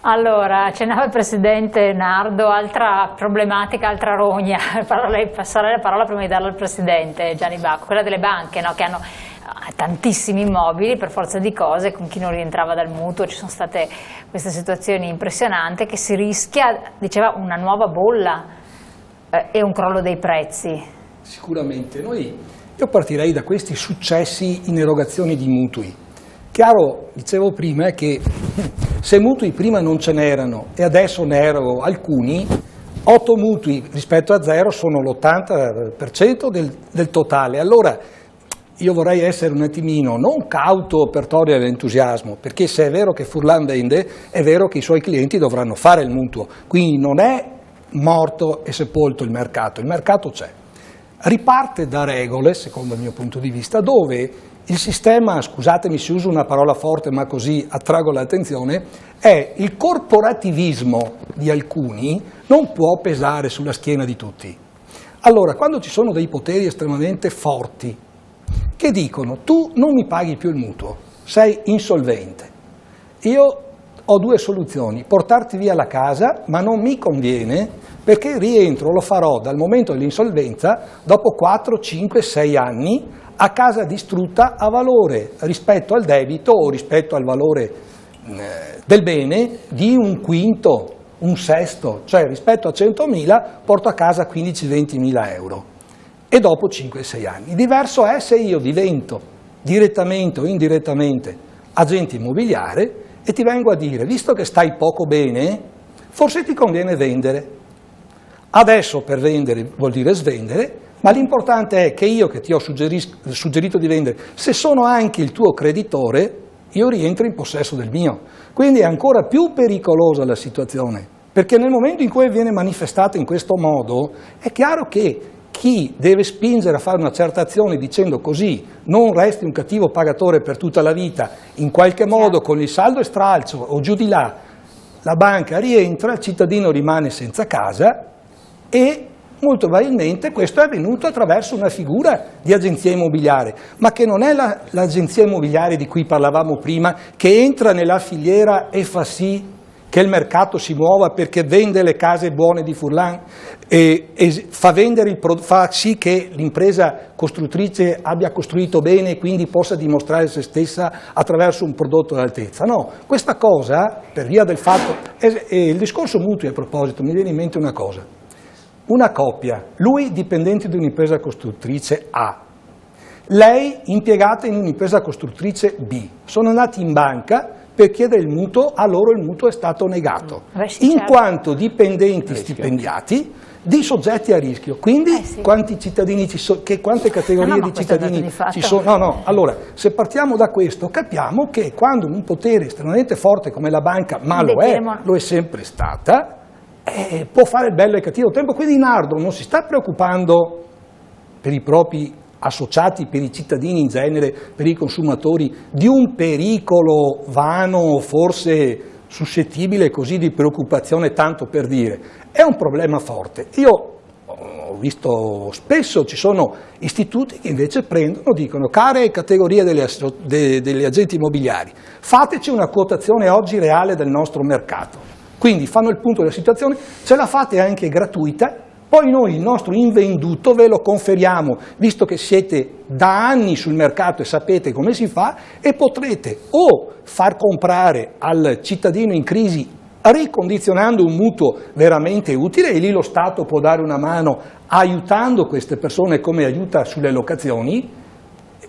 Allora, accennava il Presidente Nardo, altra problematica, altra rogna, passare la parola prima di darla al Presidente Gianni Bacco, quella delle banche, no? Che hanno tantissimi immobili per forza di cose, con chi non rientrava dal mutuo, ci sono state queste situazioni impressionanti che si rischia, diceva, una nuova bolla e un crollo dei prezzi. Sicuramente, io partirei da questi successi in erogazioni di mutui. Chiaro, dicevo prima, che se mutui prima non ce n'erano e adesso ne erano alcuni, 8 mutui rispetto a 0 sono l'80% del totale. Allora io vorrei essere un attimino non cauto per togliere l'entusiasmo, perché se è vero che Furlan vende, è vero che i suoi clienti dovranno fare il mutuo, quindi non è morto e sepolto il mercato c'è. Riparte da regole, secondo il mio punto di vista, dove il sistema, scusatemi se uso una parola forte ma così attraggo l'attenzione, è il corporativismo di alcuni non può pesare sulla schiena di tutti. Allora, quando ci sono dei poteri estremamente forti che dicono tu non mi paghi più il mutuo, sei insolvente, io ho 2 soluzioni, portarti via la casa, ma non mi conviene perché il rientro lo farò dal momento dell'insolvenza dopo 4, 5, 6 anni a casa distrutta a valore rispetto al debito o rispetto al valore del bene di un quinto, un sesto, cioè rispetto a 100.000 porto a casa 15-20.000 euro e dopo 5-6 anni. Diverso è se io divento direttamente o indirettamente agente immobiliare e ti vengo a dire, visto che stai poco bene, forse ti conviene vendere. Adesso per vendere vuol dire svendere, ma l'importante è che io che ti ho suggerito di vendere, se sono anche il tuo creditore, io rientro in possesso del mio. Quindi è ancora più pericolosa la situazione, perché nel momento in cui viene manifestata in questo modo, è chiaro che chi deve spingere a fare una certa azione dicendo così non resti un cattivo pagatore per tutta la vita, in qualche modo con il saldo e stralcio o giù di là, la banca rientra, il cittadino rimane senza casa e molto probabilmente questo è avvenuto attraverso una figura di agenzia immobiliare, ma che non è l'agenzia immobiliare di cui parlavamo prima, che entra nella filiera e fa sì che il mercato si muova perché vende le case buone di Furlan e fa sì che l'impresa costruttrice abbia costruito bene e quindi possa dimostrare se stessa attraverso un prodotto d'altezza. No, questa cosa, per via del fatto, il discorso mutui a proposito, mi viene in mente una cosa. Una coppia, lui dipendente di un'impresa costruttrice A, lei impiegata in un'impresa costruttrice B, sono andati in banca per chiedere il mutuo, a loro il mutuo è stato negato, in quanto dipendenti stipendiati di soggetti a rischio. Quindi quanti cittadini ci sono, quante categorie di cittadini ci sono? No, allora se partiamo da questo capiamo che quando un potere estremamente forte come la banca, ma lo è sempre stata, può fare il bello e il cattivo tempo, quindi Nardo non si sta preoccupando per i propri associati, per i cittadini in genere, per i consumatori, di un pericolo vano, forse suscettibile così di preoccupazione, tanto per dire. È un problema forte. Io ho visto spesso, ci sono istituti che invece dicono, care categorie degli agenti immobiliari, fateci una quotazione oggi reale del nostro mercato. Quindi fanno il punto della situazione, ce la fate anche gratuita, poi noi il nostro invenduto ve lo conferiamo, visto che siete da anni sul mercato e sapete come si fa, e potrete o far comprare al cittadino in crisi ricondizionando un mutuo veramente utile, e lì lo Stato può dare una mano aiutando queste persone come aiuta sulle locazioni,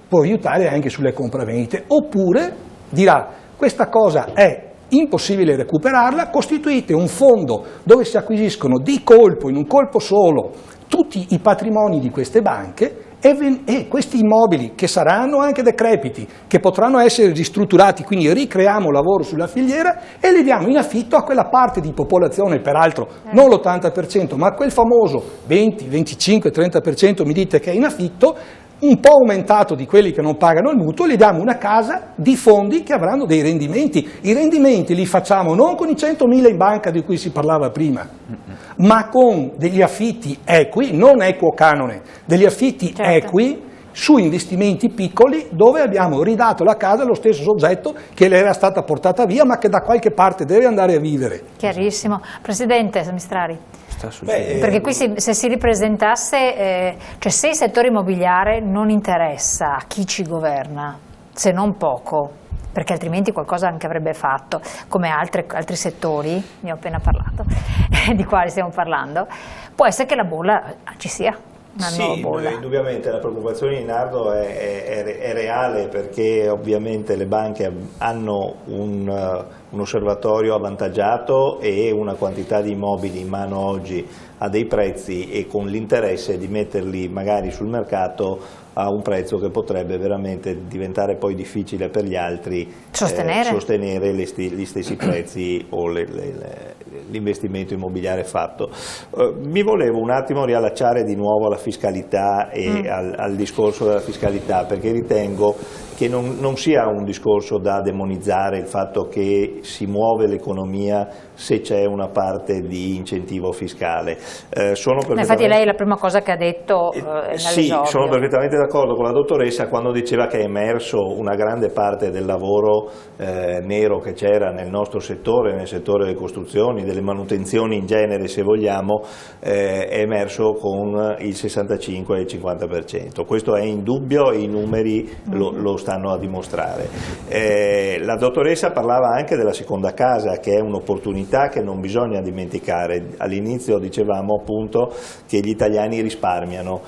può aiutare anche sulle compravendite, oppure dirà questa cosa è impossibile recuperarla, costituite un fondo dove si acquisiscono di colpo, in un colpo solo, tutti i patrimoni di queste banche e questi immobili che saranno anche decrepiti, che potranno essere ristrutturati, quindi ricreiamo lavoro sulla filiera e li diamo in affitto a quella parte di popolazione, peraltro non l'80%, ma quel famoso 20, 25, 30% mi dite che è in affitto, un po' aumentato di quelli che non pagano il mutuo, gli diamo una casa di fondi che avranno dei rendimenti. I rendimenti li facciamo non con i 100.000 in banca di cui si parlava prima, ma con degli affitti equi, non equo canone, degli affitti equi su investimenti piccoli dove abbiamo ridato la casa allo stesso soggetto che le era stata portata via ma che da qualche parte deve andare a vivere. Chiarissimo. Presidente Smistrari. Perché qui se si ripresentasse, cioè se il settore immobiliare non interessa a chi ci governa, se non poco, perché altrimenti qualcosa anche avrebbe fatto, come altri settori, ne ho appena parlato, di quali stiamo parlando, può essere che la bolla ci sia. Sì, indubbiamente la preoccupazione di Nardo è reale, perché ovviamente le banche hanno un osservatorio avvantaggiato e una quantità di immobili in mano oggi a dei prezzi, e con l'interesse di metterli magari sul mercato a un prezzo che potrebbe veramente diventare poi difficile per gli altri sostenere gli stessi prezzi o l'investimento immobiliare fatto. Mi volevo un attimo riallacciare di nuovo alla fiscalità e al discorso della fiscalità, perché ritengo che non sia un discorso da demonizzare il fatto che si muove l'economia se c'è una parte di incentivo fiscale. Infatti lei è la prima cosa che ha detto sì, sono perfettamente d'accordo con la dottoressa quando diceva che è emerso una grande parte del lavoro nero che c'era nel nostro settore, nel settore delle costruzioni, delle manutenzioni in genere se vogliamo, è emerso con il 65 e il 50%. Questo è indubbio e i numeri lo stanno a dimostrare. La dottoressa parlava anche della seconda casa, che è un'opportunità che non bisogna dimenticare. All'inizio dicevamo appunto che gli italiani risparmiano,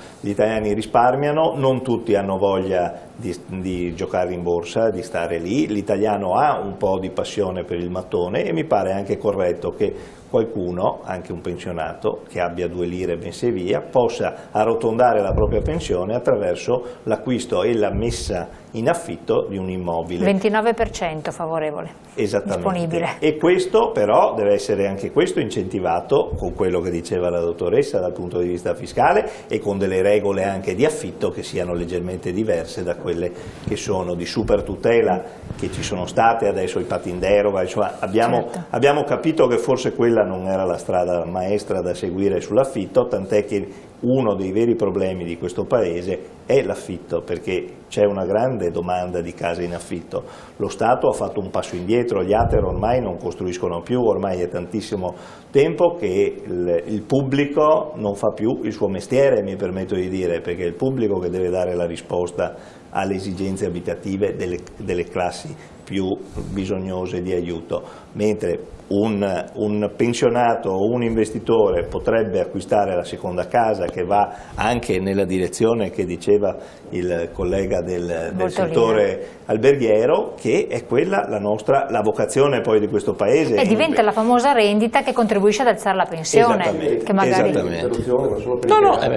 non tutti hanno voglia di giocare in borsa, di stare lì, l'italiano ha un po' di passione per il mattone e mi pare anche corretto che qualcuno, anche un pensionato che abbia 2 lire benché via, possa arrotondare la propria pensione attraverso l'acquisto e la messa in affitto di un immobile. 29% favorevole, disponibile. E questo però deve essere anche questo incentivato con quello che diceva la dottoressa dal punto di vista fiscale e con delle regole anche di affitto che siano leggermente diverse da quelle che sono di super tutela che ci sono state, adesso i patti in deroga, insomma, abbiamo capito che forse quella non era la strada maestra da seguire sull'affitto, tant'è che uno dei veri problemi di questo Paese è l'affitto, perché c'è una grande domanda di case in affitto. Lo Stato ha fatto un passo indietro, gli ATER ormai non costruiscono più, ormai è tantissimo tempo che il pubblico non fa più il suo mestiere, mi permetto di dire, perché è il pubblico che deve dare la risposta alle esigenze abitative delle classi più bisognose di aiuto, mentre un pensionato o un investitore potrebbe acquistare la seconda casa, che va anche nella direzione che diceva il collega del settore alberghiero, che è quella la vocazione poi di questo Paese. E diventa la famosa rendita che contribuisce ad alzare la pensione. Che magari...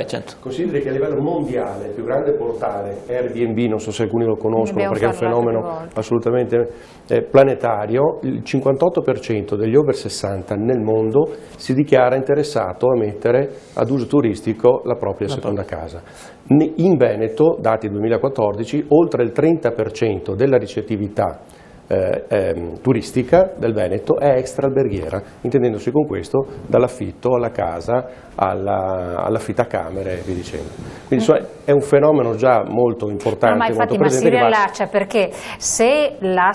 Certo. Consideri che a livello mondiale il più grande portale Airbnb, non so se alcuni lo conoscono perché è un fenomeno assolutamente planetario, il 58% degli over 60 nel mondo si dichiara interessato a mettere ad uso turistico la propria seconda casa. In Veneto, dati 2014, oltre il 30% della ricettività turistica del Veneto è extra-alberghiera, intendendosi con questo dall'affitto alla casa, all'affittacamere e via dicendo. Quindi è un fenomeno già molto importante, ma infatti, molto presente. Ma si riallaccia perché se la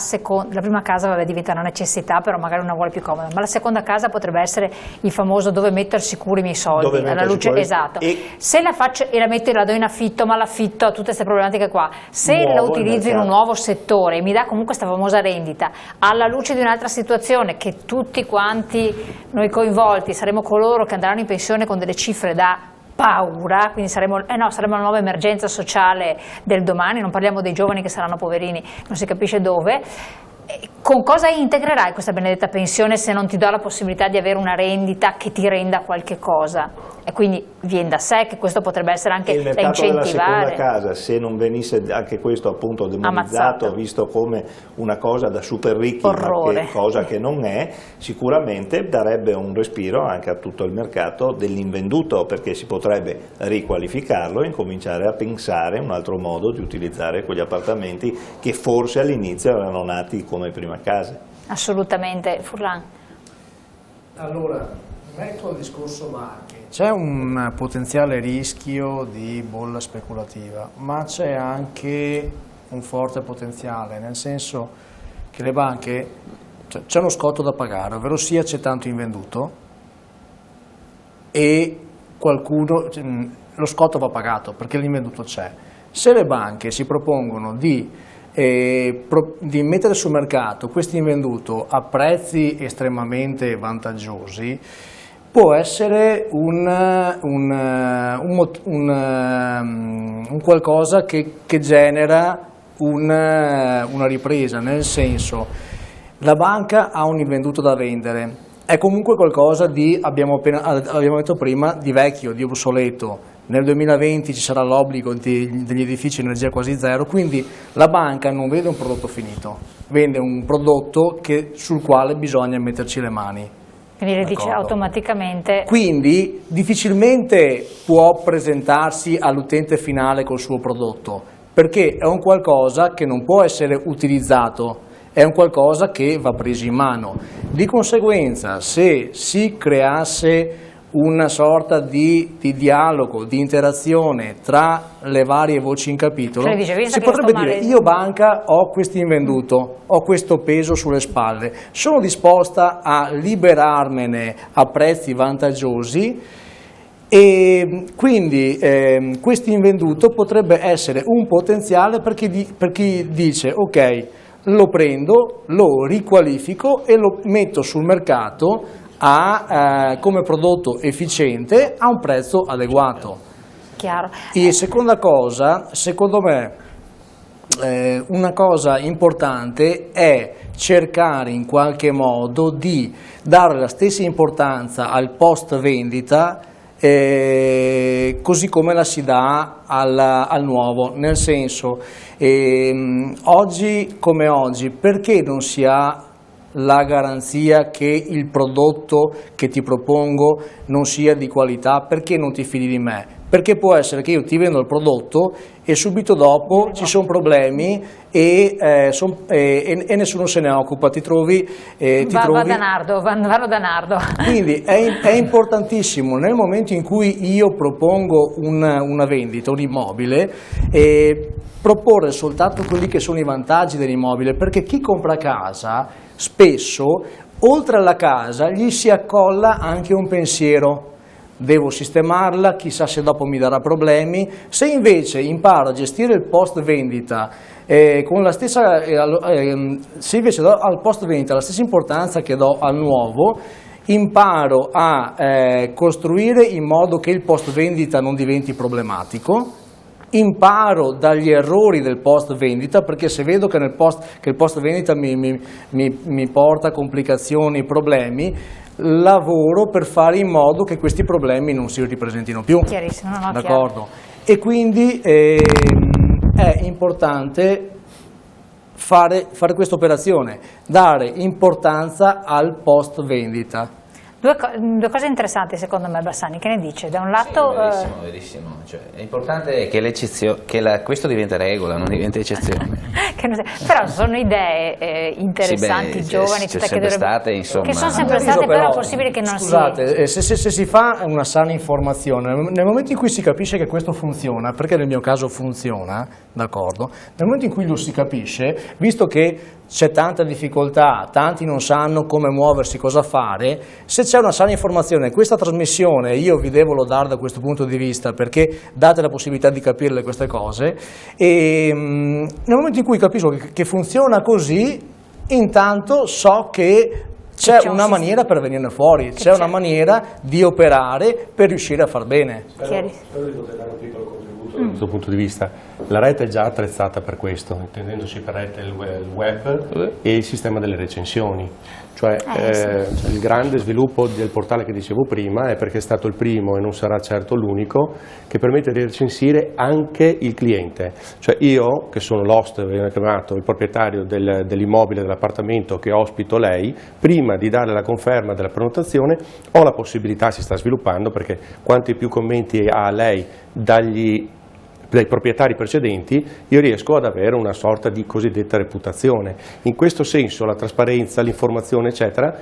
prima casa diventa una necessità, però magari una vuole più comoda, ma la seconda casa potrebbe essere il famoso dove mettere sicuri i miei soldi, alla luce, esatto. Se la faccio e la metto e la do in affitto, ma l'affitto ha tutte queste problematiche qua, se la utilizzo in un nuovo settore e mi dà comunque questa famosa rendita, alla luce di un'altra situazione che tutti quanti noi coinvolti saremo coloro che andranno in pensione con delle cifre da paura, quindi saremo la nuova emergenza sociale del domani, non parliamo dei giovani che saranno poverini, non si capisce dove. Con cosa integrerai questa benedetta pensione se non ti do la possibilità di avere una rendita che ti renda qualche cosa? E quindi viene da sé che questo potrebbe essere anche da incentivare. Il mercato della seconda casa, se non venisse anche questo appunto demonizzato, visto come una cosa da super ricchi, cosa che non è, sicuramente darebbe un respiro anche a tutto il mercato dell'invenduto, perché si potrebbe riqualificarlo e incominciare a pensare un altro modo di utilizzare quegli appartamenti che forse all'inizio erano nati come prima case. Assolutamente. Furlan. Allora, retto al discorso marche, C'è un potenziale rischio di bolla speculativa, ma c'è anche un forte potenziale, nel senso che le banche, c'è uno scotto da pagare, ovvero sia c'è tanto invenduto e qualcuno, lo scotto va pagato perché l'invenduto c'è. Se le banche si propongono di mettere sul mercato questo invenduto a prezzi estremamente vantaggiosi, può essere un qualcosa che genera una ripresa, nel senso la banca ha un invenduto da vendere, è comunque qualcosa di, abbiamo detto prima, di vecchio, di obsoleto. Nel 2020 ci sarà l'obbligo degli edifici energia quasi zero, quindi la banca non vede un prodotto finito, vende un prodotto sul quale bisogna metterci le mani. Quindi le dice automaticamente. Quindi difficilmente può presentarsi all'utente finale col suo prodotto, perché è un qualcosa che non può essere utilizzato, è un qualcosa che va preso in mano. Di conseguenza, se si creasse una sorta di dialogo, di interazione tra le varie voci in capitolo, si potrebbe dire: io banca ho questo invenduto, ho questo peso sulle spalle, sono disposta a liberarmene a prezzi vantaggiosi, e quindi questo invenduto potrebbe essere un potenziale per chi dice: ok, lo prendo, lo riqualifico e lo metto sul mercato come prodotto efficiente a un prezzo adeguato. Chiaro. E seconda cosa, secondo me, una cosa importante è cercare in qualche modo di dare la stessa importanza al post vendita così come la si dà al nuovo, nel senso, oggi come oggi, perché non si ha la garanzia che il prodotto che ti propongo non sia di qualità? Perché non ti fidi di me? Perché può essere che io ti vendo il prodotto e subito dopo ci sono problemi e nessuno se ne occupa, vanno da Nardo. Quindi è importantissimo, nel momento in cui io propongo una vendita, un immobile, proporre soltanto quelli che sono i vantaggi dell'immobile, perché chi compra casa spesso, oltre alla casa, gli si accolla anche un pensiero: devo sistemarla, chissà se dopo mi darà problemi. Se invece imparo a gestire il post vendita con la stessa, se invece do al post vendita la stessa importanza che do al nuovo, imparo a costruire in modo che il post vendita non diventi problematico. Imparo dagli errori del post vendita, perché se vedo che il post vendita mi porta complicazioni, problemi, lavoro per fare in modo che questi problemi non si ripresentino più. Chiarissimo, no, d'accordo. E quindi è importante fare questa operazione, dare importanza al post vendita. Due cose interessanti secondo me, Bassani, che ne dice? Da un lato... Sì, verissimo. Cioè, è importante che questo diventa regola, non diventa eccezione. Però sono idee interessanti, giovani, che sono sempre state, però è possibile che non scusate, se si fa una sana informazione, nel momento in cui si capisce che questo funziona, perché nel mio caso funziona, d'accordo, nel momento in cui lo si capisce, visto che c'è tanta difficoltà, tanti non sanno come muoversi, cosa fare, se c'è una sana informazione, questa trasmissione io vi devo lodare da questo punto di vista, perché date la possibilità di capirle queste cose, e nel momento in cui capisco che funziona così, intanto so che c'è una maniera per venirne fuori, c'è una maniera di operare per riuscire a far bene. Spero di poter dare un piccolo contributo da questo punto di vista. La rete è già attrezzata per questo, intendendosi per rete il web e il sistema delle recensioni. Cioè il grande sviluppo del portale che dicevo prima è perché è stato il primo, e non sarà certo l'unico, che permette di recensire anche il cliente. Cioè io, che sono l'host, viene chiamato il proprietario dell'immobile, dell'appartamento che ospito lei, prima di dare la conferma della prenotazione ho la possibilità, si sta sviluppando, perché quanti più commenti ha lei dai proprietari precedenti, io riesco ad avere una sorta di cosiddetta reputazione. In questo senso la trasparenza, l'informazione eccetera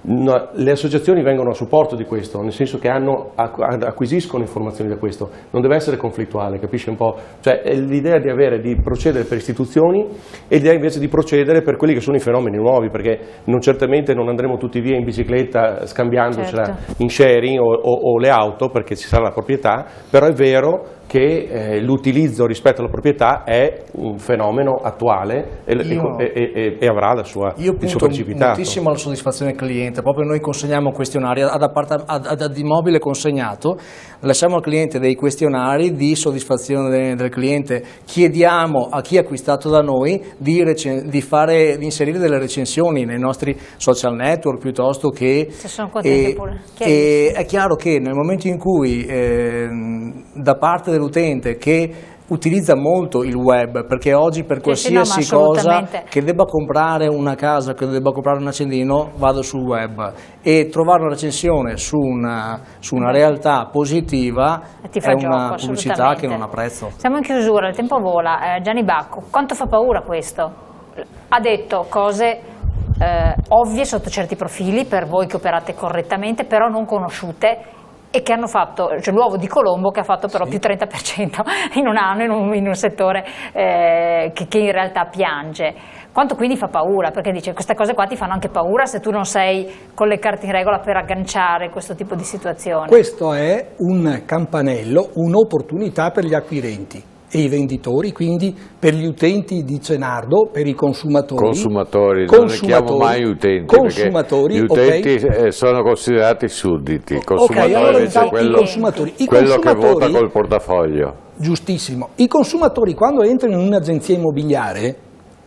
le associazioni vengono a supporto di questo, nel senso che acquisiscono informazioni da questo, non deve essere conflittuale, capisci un po'? Cioè l'idea di procedere per istituzioni e l'idea invece di procedere per quelli che sono i fenomeni nuovi, perché certamente non andremo tutti via in bicicletta scambiandocela in sharing o le auto, perché ci sarà la proprietà, però è vero che l'utilizzo rispetto alla proprietà è un fenomeno attuale e avrà il suo precipitato. Io punto moltissimo alla soddisfazione del cliente, proprio noi consegniamo questionari ad immobile consegnato, lasciamo al cliente dei questionari di soddisfazione del cliente, chiediamo a chi ha acquistato da noi di inserire delle recensioni nei nostri social network piuttosto che... Se sono contenti pure. È chiaro che nel momento in cui da parte dell'utente che utilizza molto il web, perché oggi per qualsiasi cosa che debba comprare una casa, che debba comprare un accendino, vado sul web, e trovare una recensione su una realtà positiva è una pubblicità che non ha prezzo. Siamo in chiusura, il tempo vola. Gianni Bacco, quanto fa paura questo? Ha detto cose ovvie sotto certi profili per voi che operate correttamente, però non conosciute, e che hanno fatto, cioè l'uovo di Colombo che ha fatto però più 30% in un anno in un settore che in realtà piange. Quanto quindi fa paura, perché dice queste cose qua ti fanno anche paura se tu non sei con le carte in regola per agganciare questo tipo di situazioni. Questo è un campanello, un'opportunità per gli acquirenti e i venditori, quindi per gli utenti di Nardo, per i consumatori. Non li chiamo mai utenti, perché gli utenti sono considerati sudditi, consumatori invece è quello che vota col portafoglio. Giustissimo. I consumatori quando entrano in un'agenzia immobiliare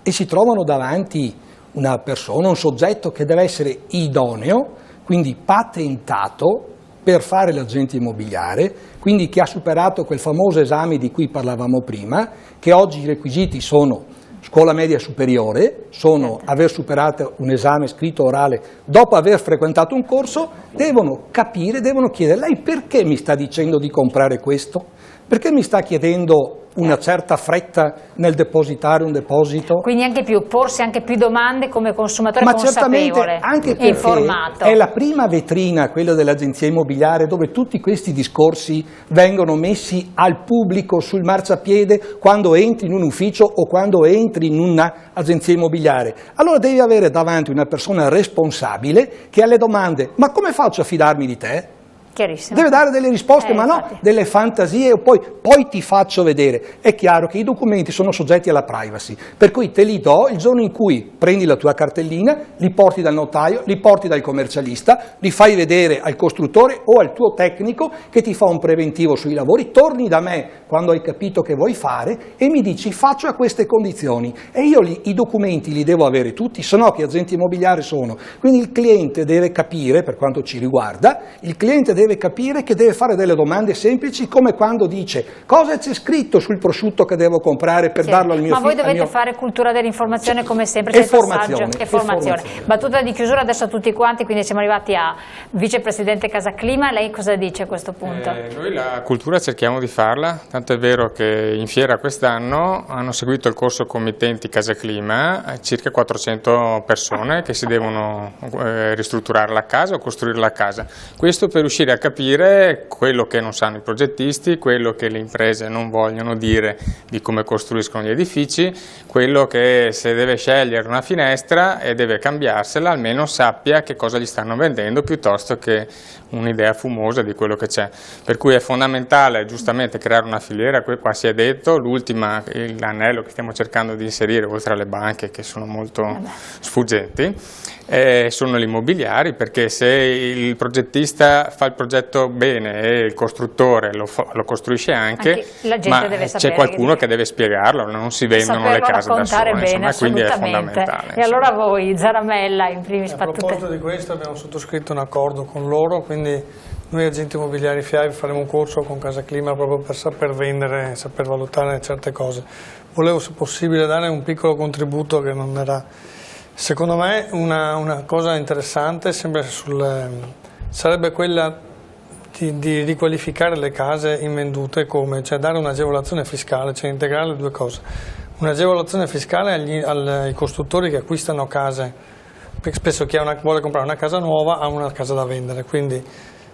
e si trovano davanti una persona, un soggetto che deve essere idoneo, quindi patentato per fare l'agente immobiliare, quindi che ha superato quel famoso esame di cui parlavamo prima, che oggi i requisiti sono scuola media superiore, sono aver superato un esame scritto orale dopo aver frequentato un corso, devono capire, devono chiedere: lei perché mi sta dicendo di comprare questo? Perché mi sta chiedendo una certa fretta nel depositare un deposito? Quindi porsi anche più domande come consumatore consapevole, anche e informato. È la prima vetrina, quella dell'agenzia immobiliare, dove tutti questi discorsi vengono messi al pubblico sul marciapiede quando entri in un ufficio o quando entri in un'agenzia immobiliare. Allora devi avere davanti una persona responsabile che alle domande: ma come faccio a fidarmi di te? Deve dare delle risposte, ma no delle fantasie, poi ti faccio vedere. È chiaro che i documenti sono soggetti alla privacy, per cui te li do il giorno in cui prendi la tua cartellina, li porti dal notaio, li porti dal commercialista, li fai vedere al costruttore o al tuo tecnico che ti fa un preventivo sui lavori, torni da me quando hai capito che vuoi fare e mi dici: faccio a queste condizioni, e io i documenti li devo avere tutti, se no che agenti immobiliari sono? Quindi il cliente deve capire, per quanto ci riguarda, il cliente deve capire che deve fare delle domande semplici, come quando dice: cosa c'è scritto sul prosciutto che devo comprare per darlo al mio figlio? Ma voi dovete fare cultura dell'informazione, come sempre, e formazione. Battuta di chiusura adesso a tutti quanti, quindi siamo arrivati a vicepresidente Casaclima. Lei cosa dice a questo punto? Noi la cultura cerchiamo di farla, tanto è vero che in fiera quest'anno hanno seguito il corso committenti Casaclima circa 400 persone che si devono ristrutturare la casa o costruire la casa. Questo per riuscire a capire quello che non sanno i progettisti, quello che le imprese non vogliono dire di come costruiscono gli edifici, quello che se deve scegliere una finestra e deve cambiarsela almeno sappia che cosa gli stanno vendendo piuttosto che un'idea fumosa di quello che c'è. Per cui è fondamentale giustamente creare una filiera, qua si è detto, l'anello che stiamo cercando di inserire oltre alle banche che sono molto sfuggenti, sono gli immobiliari, perché se il progettista fa il progetto bene e il costruttore lo costruisce anche la gente deve sapere, c'è qualcuno che deve spiegarlo, non si vendono le case da sole, bene, quindi è fondamentale. E allora voi, Zaramella, in primis a proposito di questo abbiamo sottoscritto un accordo con loro, quindi noi agenti immobiliari FIAB faremo un corso con Casaclima proprio per saper vendere, saper valutare certe cose. Volevo, se possibile, dare un piccolo contributo che non era... Secondo me una cosa interessante sarebbe quella di riqualificare le case invendute, cioè dare un'agevolazione fiscale, cioè integrare le due cose. Un'agevolazione fiscale ai costruttori che acquistano case perché spesso chi vuole comprare una casa nuova ha una casa da vendere, quindi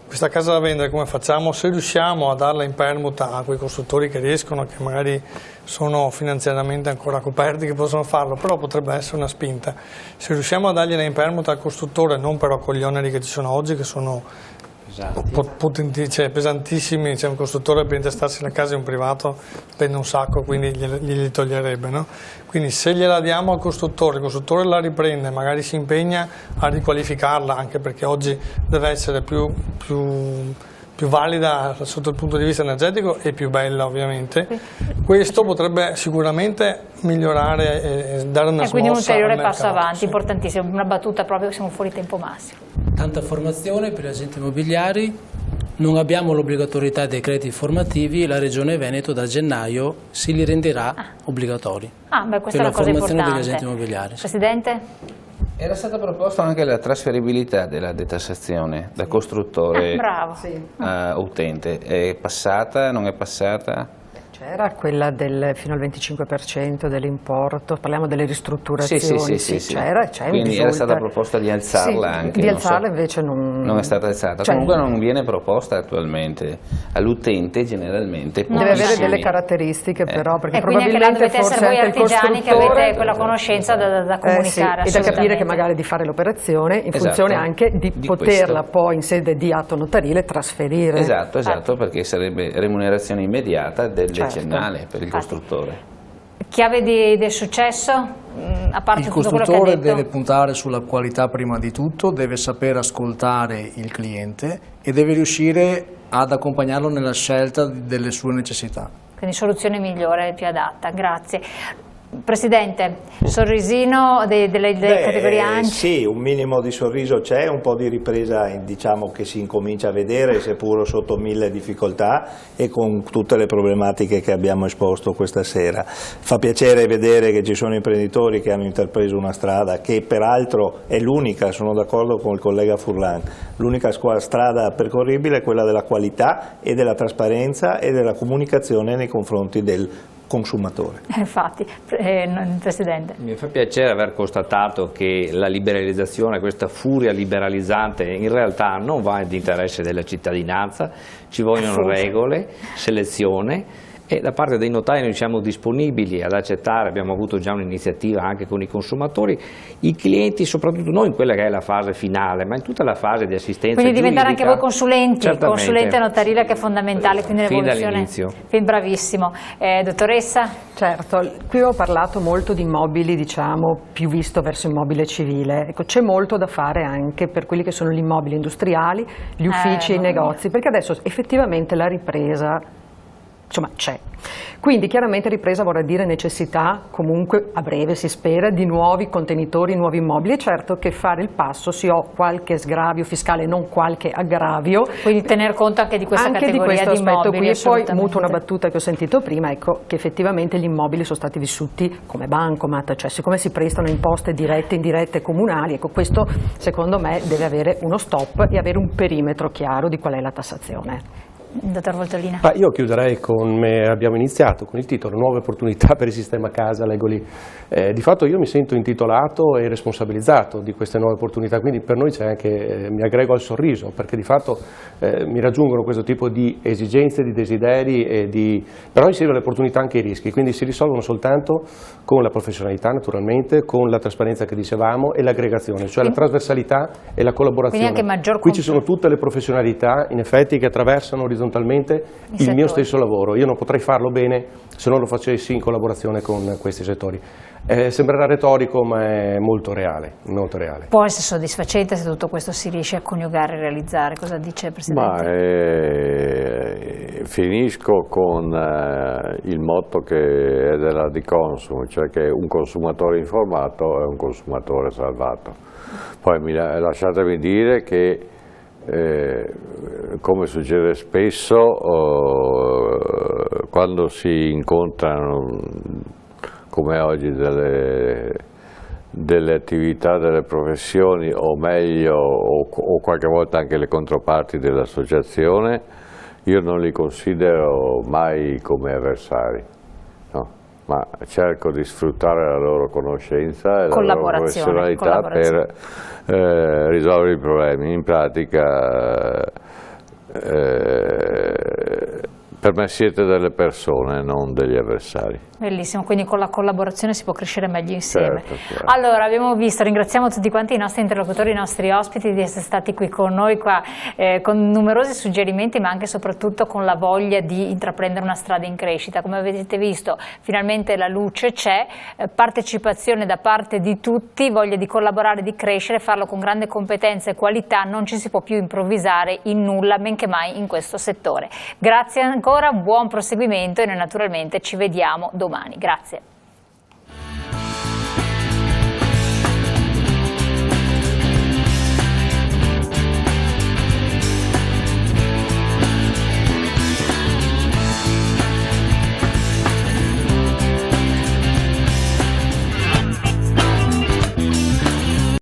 questa casa da vendere come facciamo? Se riusciamo a darla in permuta a quei costruttori che riescono, che magari sono finanziariamente ancora coperti, che possono farlo, però potrebbe essere una spinta. Se riusciamo a dargliela in permuta al costruttore, non però con gli oneri che ci sono oggi, che sono pesantissimi, un costruttore per intestarsi la casa in un privato spende un sacco, quindi glieli toglierebbe, no? Quindi se gliela diamo al costruttore, il costruttore la riprende, magari si impegna a riqualificarla, anche perché oggi deve essere più valida sotto il punto di vista energetico e più bella ovviamente. Questo potrebbe sicuramente migliorare e dare una smossa. E quindi un ulteriore al mercato, passo avanti, sì. Importantissimo, una battuta proprio che siamo fuori tempo massimo. Tanta formazione per gli agenti immobiliari, non abbiamo l'obbligatorietà dei crediti formativi e la Regione Veneto da gennaio si li renderà obbligatori. Questa è una cosa importante. Degli agenti immobiliari. Presidente? Era stata proposta anche la trasferibilità della detassazione da costruttore a utente. È passata? Non è passata? C'era quella fino al 25% dell'importo, parliamo delle ristrutturazioni, sì. c'è. Quindi era stata proposta di alzarla anche. Di alzarla invece non è stata alzata, comunque non viene proposta attualmente all'utente generalmente. Deve avere delle caratteristiche però, perché e quindi anche là dovete essere voi artigiani che avete quella conoscenza da comunicare. E da capire che magari di fare l'operazione in funzione anche di poterla poi in sede di atto notarile trasferire. Esatto, perché sarebbe remunerazione immediata del decennale per il costruttore. Chiave del successo? A parte il tutto quello che costruttore ha detto. deve puntare sulla qualità prima di tutto, deve saper ascoltare il cliente e deve riuscire ad accompagnarlo nella scelta delle sue necessità. Quindi soluzione migliore, più adatta, grazie. Presidente, sorrisino delle categorie ANCI? Sì, un minimo di sorriso c'è, un po' di ripresa diciamo che si incomincia a vedere, seppur sotto mille difficoltà e con tutte le problematiche che abbiamo esposto questa sera. Fa piacere vedere che ci sono imprenditori che hanno intrapreso una strada che peraltro è l'unica, sono d'accordo con il collega Furlan, l'unica strada percorribile è quella della qualità e della trasparenza e della comunicazione nei confronti del consumatore. Infatti, Presidente. Mi fa piacere aver constatato che la liberalizzazione, questa furia liberalizzante, in realtà non va in interesse della cittadinanza, ci vogliono regole, selezione. E da parte dei notai noi siamo disponibili ad accettare, abbiamo avuto già un'iniziativa anche con i consumatori, i clienti, soprattutto non in quella che è la fase finale, ma in tutta la fase di assistenza quindi giuridica. Diventare anche voi consulenti, consulente notarile che è fondamentale, quindi l'evoluzione. Bravissimo. Dottoressa? Certo, qui ho parlato molto di immobili, diciamo, più visto verso immobile civile. Ecco, c'è molto da fare anche per quelli che sono gli immobili industriali, gli uffici e i negozi, perché adesso effettivamente la ripresa insomma c'è. Quindi chiaramente ripresa vorrà dire necessità, comunque a breve si spera, di nuovi contenitori, nuovi immobili. È certo che fare il passo si ho qualche sgravio fiscale, non qualche aggravio. Quindi tener conto anche di questa categoria di questo immobili. Aspetto qui. E poi muto una battuta che ho sentito prima, ecco, che effettivamente gli immobili sono stati vissuti come bancomat, cioè siccome si prestano imposte dirette, indirette, comunali, ecco, questo secondo me deve avere uno stop e avere un perimetro chiaro di qual è la tassazione. Dottor Voltolina. Io chiuderei come abbiamo iniziato, con il titolo Nuove opportunità per il sistema casa, leggo lì. Di fatto io mi sento intitolato e responsabilizzato di queste nuove opportunità, quindi per noi c'è anche, mi aggrego al sorriso, perché di fatto mi raggiungono questo tipo di esigenze, di desideri, però insieme alle opportunità anche i rischi, quindi si risolvono soltanto con la professionalità naturalmente, con la trasparenza che dicevamo e l'aggregazione, cioè la trasversalità e la collaborazione. Quindi anche maggior Qui ci sono tutte le professionalità in effetti che attraversano orizzontalmente il mio stesso lavoro. Io non potrei farlo bene se non lo facessi in collaborazione con questi settori. Sembrerà retorico, ma è molto reale, molto reale. Può essere soddisfacente se tutto questo si riesce a coniugare e realizzare. Cosa dice il Presidente? Finisco con il motto che è della Diconsum, cioè che un consumatore informato è un consumatore salvato. Poi lasciatemi dire che come succede spesso quando si incontrano come oggi delle attività, delle professioni o meglio o qualche volta anche le controparti dell'associazione, io non li considero mai come avversari, no? ma cerco di sfruttare la loro conoscenza e la loro professionalità per risolvere i problemi. In pratica per me siete delle persone, non degli avversari. Bellissimo, quindi con la collaborazione si può crescere meglio insieme. Certo. Allora, abbiamo visto, ringraziamo tutti quanti i nostri interlocutori, i nostri ospiti di essere stati qui con noi, con numerosi suggerimenti, ma anche e soprattutto con la voglia di intraprendere una strada in crescita. Come avete visto, finalmente la luce c'è, partecipazione da parte di tutti, voglia di collaborare, di crescere, farlo con grande competenza e qualità, non ci si può più improvvisare in nulla, men che mai in questo settore. Grazie ancora, buon proseguimento e noi naturalmente ci vediamo domani. Grazie.